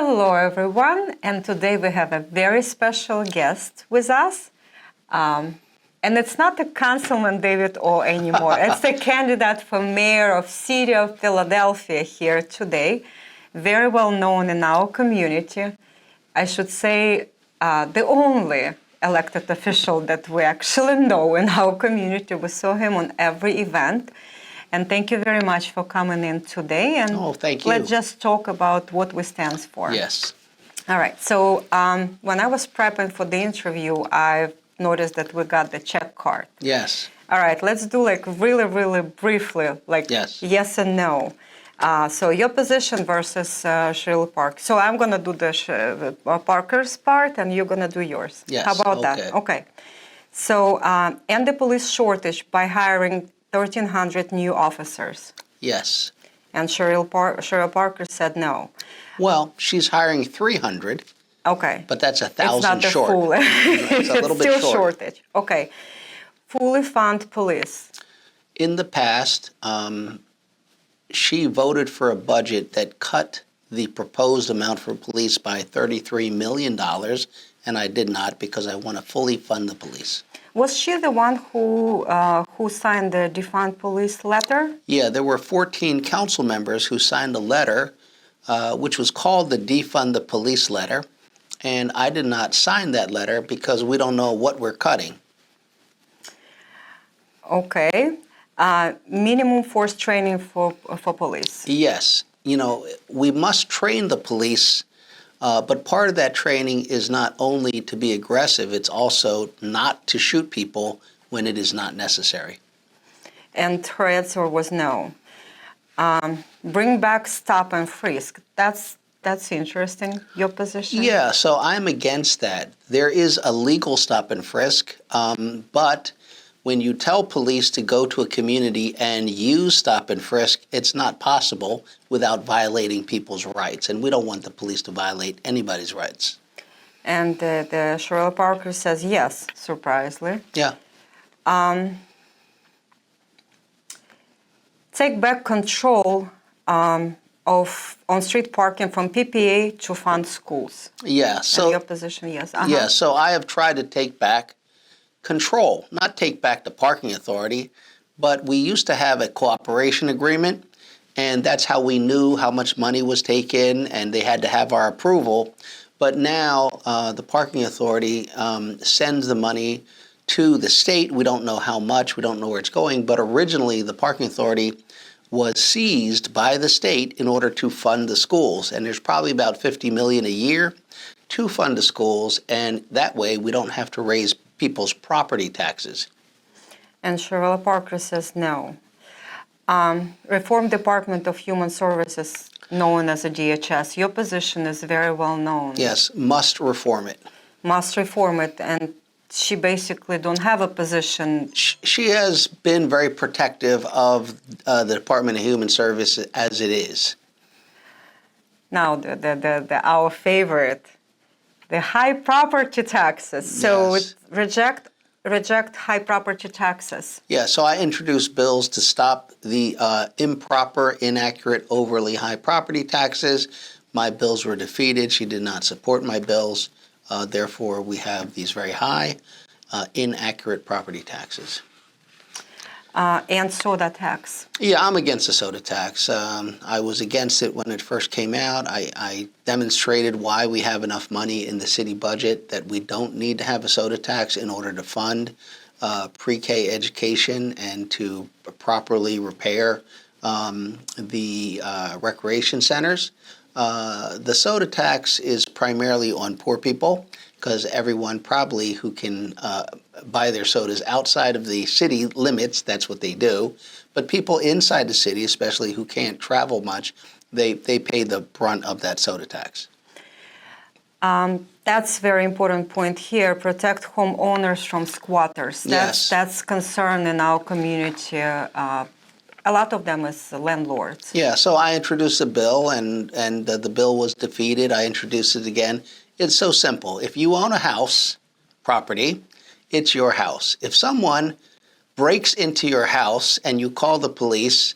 Hello, everyone, and today we have a very special guest with us. And it's not a Councilman David O anymore. It's a candidate for mayor of City of Philadelphia here today, very well known in our community. I should say the only elected official that we actually know in our community. We saw him on every event. And thank you very much for coming in today. And thank you. Let's just talk about what we stand for. Yes. All right. So when I was prepping for the interview, I noticed that we got the check card. Yes. All right. Let's do like really, really briefly, like yes and no. So your position versus Cheryl Park. So I'm going to do the Parker's part, and you're going to do yours. Yes. How about that? Okay. So end the police shortage by hiring 1,300 new officers. Yes. And Cheryl Parker said no. Well, she's hiring 300. Okay. But that's 1,000 short. Full. It's a little bit still shortage. Okay. Fully fund police. In the past, she voted for a budget that cut the proposed amount for police by $33 million, and I did not because I want to fully fund the police. Was she the one who signed the defund police letter? Yeah, there were 14 council members who signed a letter, which was called the defund the police letter, and I did not sign that letter because we don't know what we're cutting. Okay. Minimum force training for police. Yes. You know, we must train the police. But part of that training is not only to be aggressive, it's also not to shoot people when it is not necessary. And her answer was no. Bring back stop and frisk. That's interesting, your position? Yeah, so I'm against that. There is a legal stop and frisk, but when you tell police to go to a community and use stop and frisk, it's not possible without violating people's rights. And we don't want the police to violate anybody's rights. And the Cheryl Parker says yes, surprisingly. Yeah. Take back control on street parking from PPA to fund schools. Yeah. So and your position, yes. Yeah. So I have tried to take back control, not take back the parking authority, but we used to have a cooperation agreement, and that's how we knew how much money was taken, and they had to have our approval. But now the parking authority sends the money to the state. We don't know how much, we don't know where it's going, but originally the parking authority was seized by the state in order to fund the schools, and there's probably about $50 million a year to fund the schools, and that way we don't have to raise people's property taxes. And Cheryl Parker says no. Reform Department of Human Services, known as a DHS. Your position is very well known. Yes, must reform it. Must reform it, and she basically don't have a position. She has been very protective of the Department of Human Services as it is. Now, our favorite, the high property taxes. So yes. Reject high property taxes. Yeah, so I introduced bills to stop the improper, inaccurate, overly high property taxes. My bills were defeated. She did not support my bills. Therefore, we have these very high, inaccurate property taxes. And soda tax. Yeah, I'm against the soda tax. I was against it when it first came out. I demonstrated why we have enough money in the city budget that we don't need to have a soda tax in order to fund pre-K education and to properly repair the recreation centers. The soda tax is primarily on poor people, because everyone probably who can buy their sodas outside of the city limits, that's what they do. But people inside the city, especially who can't travel much, they pay the brunt of that soda tax. That's a very important point here. Protect homeowners from squatters. That's concern in our community. A lot of them is landlords. Yeah, so I introduced a bill, and the bill was defeated. I introduced it again. It's so simple. If you own a house, property, it's your house. If someone breaks into your house and you call the police,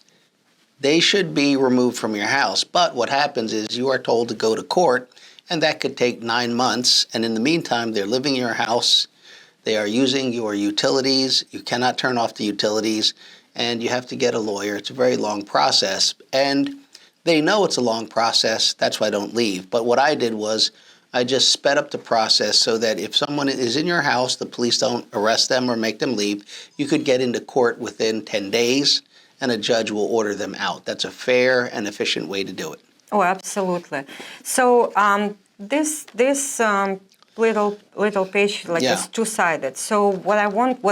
they should be removed from your house. But what happens is you are told to go to court, and that could take 9 months. And in the meantime, they're living in your house. They are using your utilities. You cannot turn off the utilities, and you have to get a lawyer. It's a very long process. And they know it's a long process. That's why I don't leave. But what I did was I just sped up the process so that if someone is in your house, the police don't arrest them or make them leave. You could get into court within 10 days, and a judge will order them out. That's a fair and efficient way to do it. Oh, absolutely. So this little page, like, Yeah. is two-sided. So what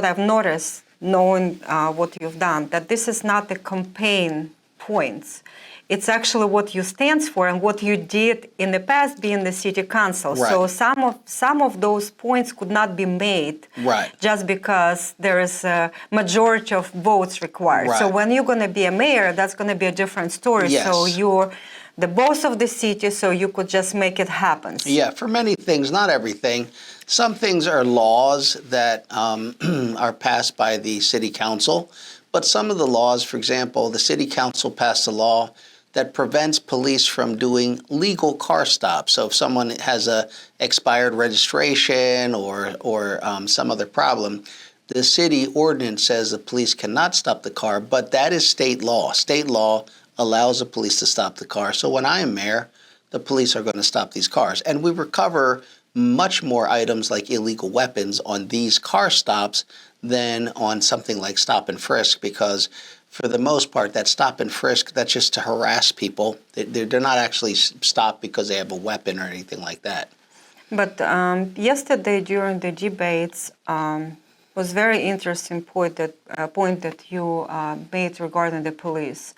I've noticed, knowing what you've done, that this is not the campaign points. It's actually what you stands for and what you did in the past being the city council. Right. So some of those points could not be made Right. just because there is a majority of votes required. So Right. when you're going to be a mayor, that's going to be a different story. Yes. So you're the boss of the city, so you could just make it happen. Yeah, for many things, not everything. Some things are laws that are passed by the city council, but some of the laws, for example, the city council passed a law that prevents police from doing legal car stops. So if someone has a expired registration or some other problem, the city ordinance says the police cannot stop the car, but that is state law. State law allows the police to stop the car. So when I am mayor, the police are going to stop these cars. And we recover much more items like illegal weapons on these car stops than on something like stop and frisk, because for the most part, that stop and frisk, that's just to harass people. They're not actually stopped because they have a weapon or anything like that. But yesterday during the debates was very interesting point that you made regarding the police.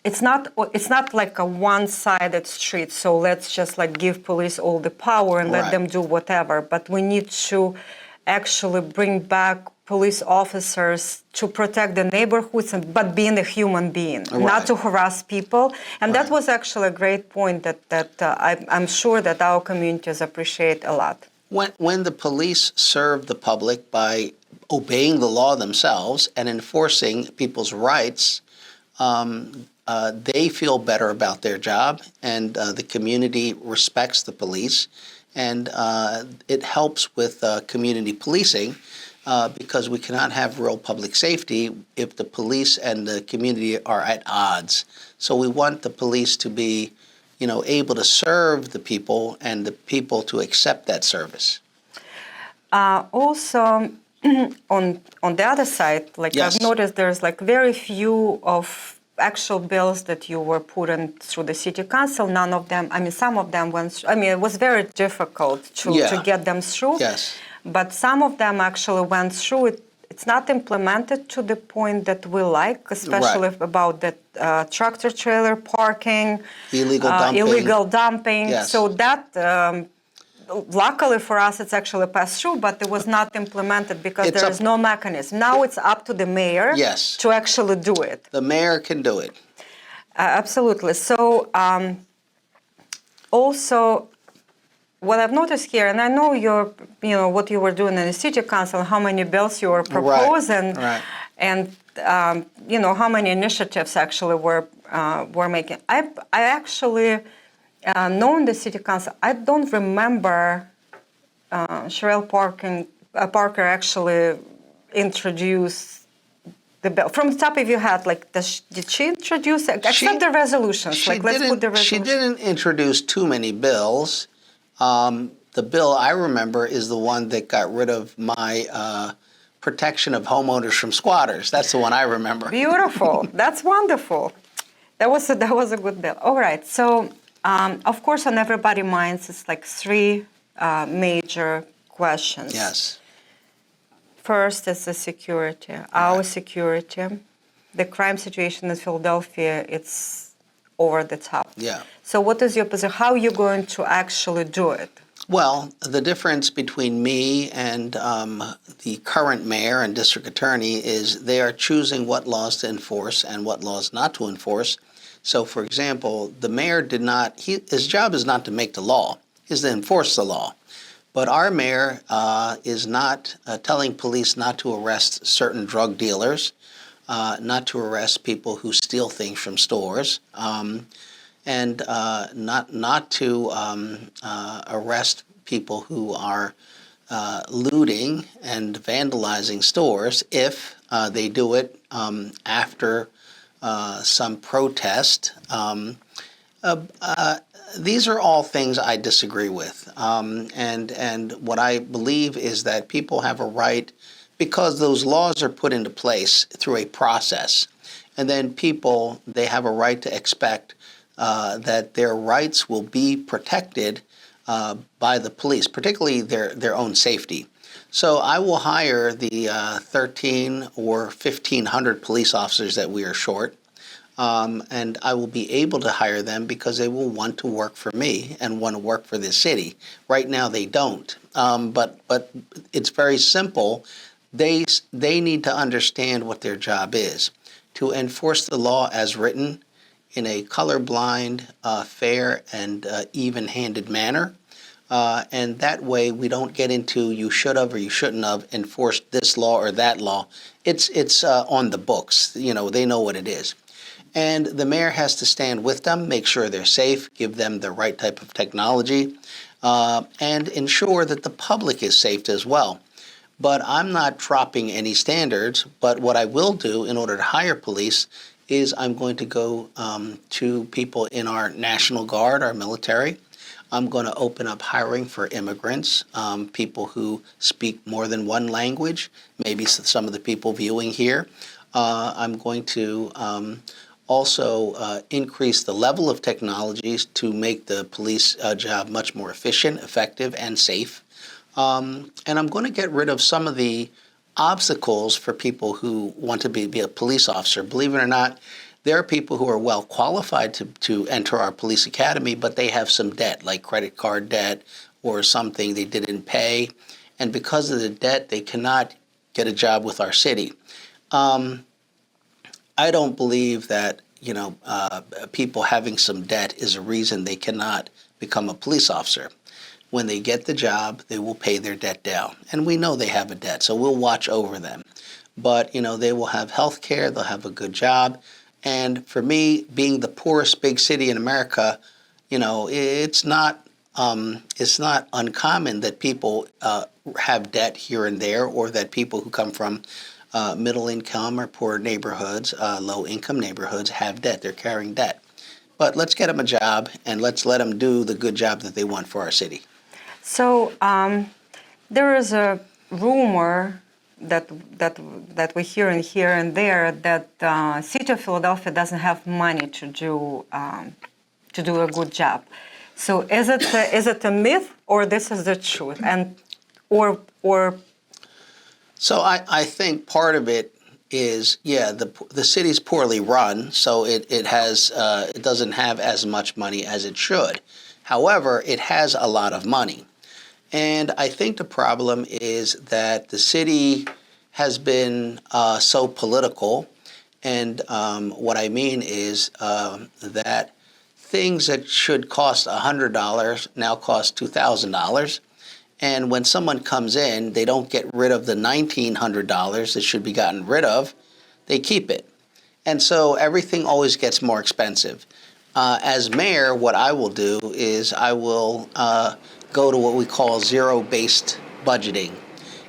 It's not like a one-sided street. So let's just like give police all the power and let Right. them do whatever. But we need to actually bring back police officers to protect the neighborhoods, but being a human being, Right. not to harass people. And that Right. was actually a great point that I'm sure that our communities appreciate a lot. When the police serve the public by obeying the law themselves and enforcing people's rights, they feel better about their job, and the community respects the police, and it helps with community policing, because we cannot have real public safety if the police and the community are at odds. So we want the police to be, able to serve the people and the people to accept that service. Also, on the other side, like, Yes. I've noticed there's like very few of actual bills that you were putting through the city council. None of them, some of them went, it was very difficult to get them through. Yes. But some of them actually went through. It's not implemented to the point that we like, especially about the tractor trailer parking, illegal dumping. Yes. So that, luckily for us, it's actually passed through, but it was not implemented because there is no mechanism. Now it's up to the mayor to actually do it. The mayor can do it. Absolutely. So also, what I've noticed here, and I know what you were doing in the city council, how many bills you were proposing, and how many initiatives actually were making. I actually, knowing the city council, I don't remember Sherelle Parker actually introduced the bill. From the top of your head, like, did she introduce it? Except the resolutions. Let's put the resolutions. She didn't introduce too many bills. The bill I remember is the one that got rid of my protection of homeowners from squatters. That's the one I remember. Beautiful. That's wonderful. That was a good bill. All right. So, of course, on everybody's minds, it's like three major questions. Yes. First is the security. Our security. The crime situation in Philadelphia, it's over the top. Yeah. So what is your position? How are you going to actually do it? Well, the difference between me and the current mayor and district attorney is they are choosing what laws to enforce and what laws not to enforce. So, for example, the mayor his job is not to make the law, is to enforce the law. But our mayor is not telling police not to arrest certain drug dealers. not to arrest people who steal things from stores, and not to arrest people who are looting and vandalizing stores if they do it after some protest. These are all things I disagree with. And what I believe is that people have a right, because those laws are put into place through a process, and then people, they have a right to expect that their rights will be protected by the police, particularly their own safety. So I will hire the 13 or 1,500 police officers that we are short, and I will be able to hire them because they will want to work for me and want to work for the city. Right now they don't, but it's very simple. They need to understand what their job is, to enforce the law as written in a colorblind, fair, and even-handed manner. And that way we don't get into you should have or you shouldn't have enforced this law or that law. It's on the books. You know, they know what it is. And the mayor has to stand with them, make sure they're safe, give them the right type of technology, and ensure that the public is safe as well. But I'm not dropping any standards. But what I will do in order to hire police is I'm going to go to people in our National Guard, our military. I'm going to open up hiring for immigrants, people who speak more than one language, maybe some of the people viewing here. I'm going to also increase the level of technologies to make the police job much more efficient, effective, and safe. And I'm going to get rid of some of the obstacles for people who want to be a police officer. Believe it or not, there are people who are well qualified to enter our police academy, but they have some debt, like credit card debt or something they didn't pay. And because of the debt, they cannot get a job with our city. I don't believe that, people having some debt is a reason they cannot become a police officer. When they get the job, they will pay their debt down. And we know they have a debt, so we'll watch over them. But, they will have health care, they'll have a good job. And for me, being the poorest big city in America, it's not uncommon that people have debt here and there, or that people who come from middle income or poor neighborhoods, low income neighborhoods, have debt. They're carrying debt. But let's get them a job, and let's let them do the good job that they want for our city. So there is a rumor that we hear here and there that city of Philadelphia doesn't have money to do a good job. So is it a myth, or this is the truth? And or So I think part of it is, the city's poorly run, so it doesn't have as much money as it should. However, it has a lot of money. And I think the problem is that the city has been so political. And what I mean is that things that should cost $100 now cost $2,000. And when someone comes in, they don't get rid of the $1,900 that should be gotten rid of. They keep it. And so everything always gets more expensive. As mayor, what I will do is I will go to what we call zero-based budgeting.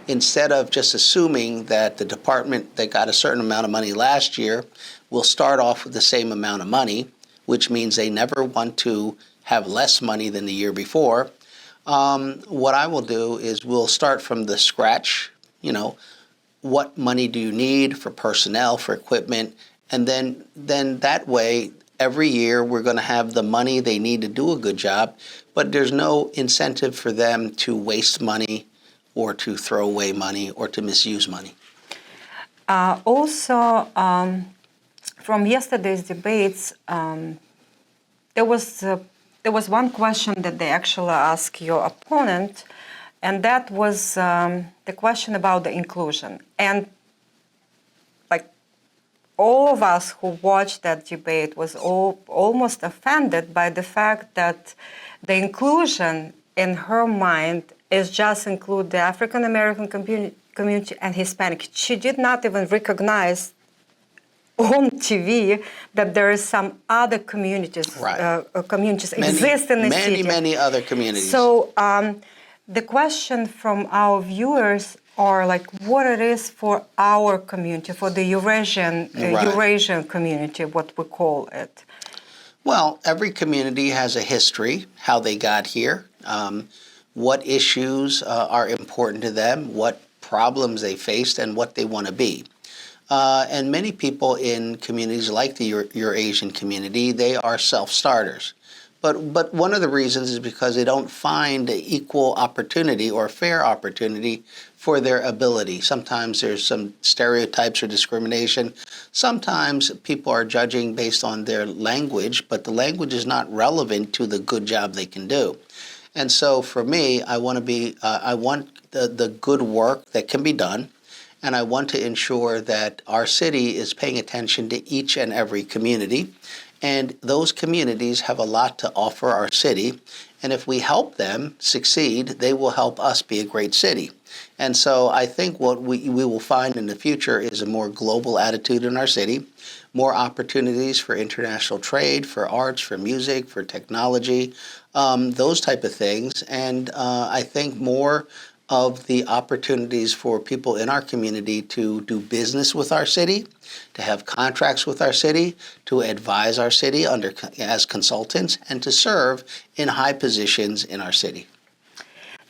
Instead of just assuming that the department that got a certain amount of money last year will start off with the same amount of money, which means they never want to have less money than the year before. What I will do is we'll start from the scratch. What money do you need for personnel, for equipment? And then that way, every year we're going to have the money they need to do a good job, but there's no incentive for them to waste money or to throw away money or to misuse money. Also, from yesterday's debates, there was one question that they actually asked your opponent, and that was the question about the inclusion. And all of us who watched that debate was almost offended by the fact that the inclusion in her mind is just include the African American community and Hispanic. She did not even recognize on TV that there is some other communities, Right. communities exist in the city. Many other communities. So the question from our viewers are like, what it is for our community, for the Eurasian Right. Eurasian community, what we call it. Well, every community has a history, how they got here, what issues are important to them, what problems they faced, and what they want to be. And many people in communities like the Eurasian community, they are self-starters. But one of the reasons is because they don't find equal opportunity or fair opportunity for their ability. Sometimes there's some stereotypes or discrimination. Sometimes people are judging based on their language, but the language is not relevant to the good job they can do. And so for me, I want the good work that can be done, and I want to ensure that our city is paying attention to each and every community. And those communities have a lot to offer our city. And if we help them succeed, they will help us be a great city. And so I think what we will find in the future is a more global attitude in our city, more opportunities for international trade, for arts, for music, for technology, those type of things. And I think more of the opportunities for people in our community to do business with our city, to have contracts with our city, to advise our city as consultants, and to serve in high positions in our city.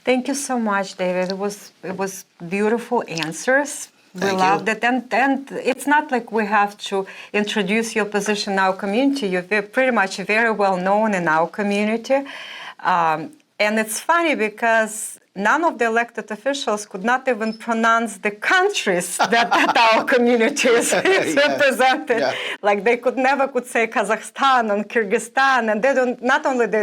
Thank you so much, David. It was beautiful answers. We Thank loved you. it. And it's not like we have to introduce your position in our community. You're pretty much very well known in our community. And it's funny because none of the elected officials could not even pronounce the countries that our community is represented. Yeah. Like they never could say Kazakhstan and Kyrgyzstan, and they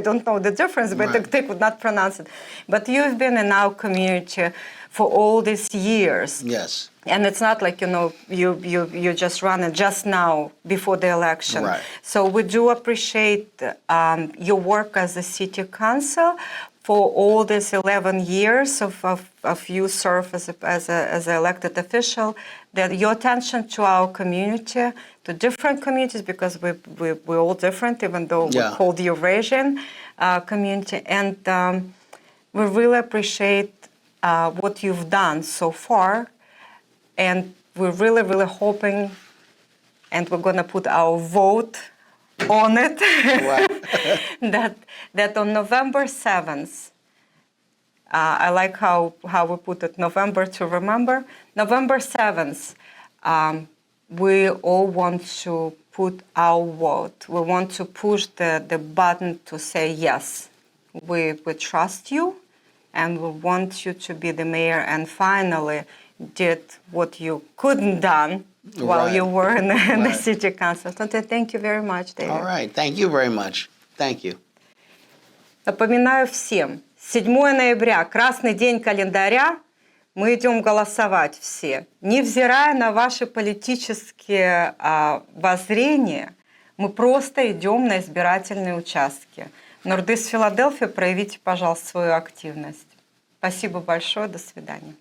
don't know the difference, but Right. they could not pronounce it. But you've been in our community for all these years. Yes. And it's not like, you just run it just now before the election. Right. So we do appreciate your work as a city council for all these 11 years of you serve as an elected official, that your attention to our community, to different communities, because we're all different, even though we're called the Eurasian community. And we really appreciate what you've done so far. And we're really, really hoping, and we're going to put our vote on it, that on November 7th, I like how we put it, November to remember. November 7th, we all want to put our vote. We want to push the button to say yes. We trust you, and we want you to be the mayor, and finally did what you couldn't done while you were in the city council. So thank you very much, David. All right. Thank you very much. Thank you. Напоминаю всем, 7 ноября, красный день календаря, мы идем голосовать все. Невзирая на ваши политические воззрения, мы просто идем на избирательные участки. Нордист Филадельфия, проявите, пожалуйста, свою активность. Спасибо большое, до свидания.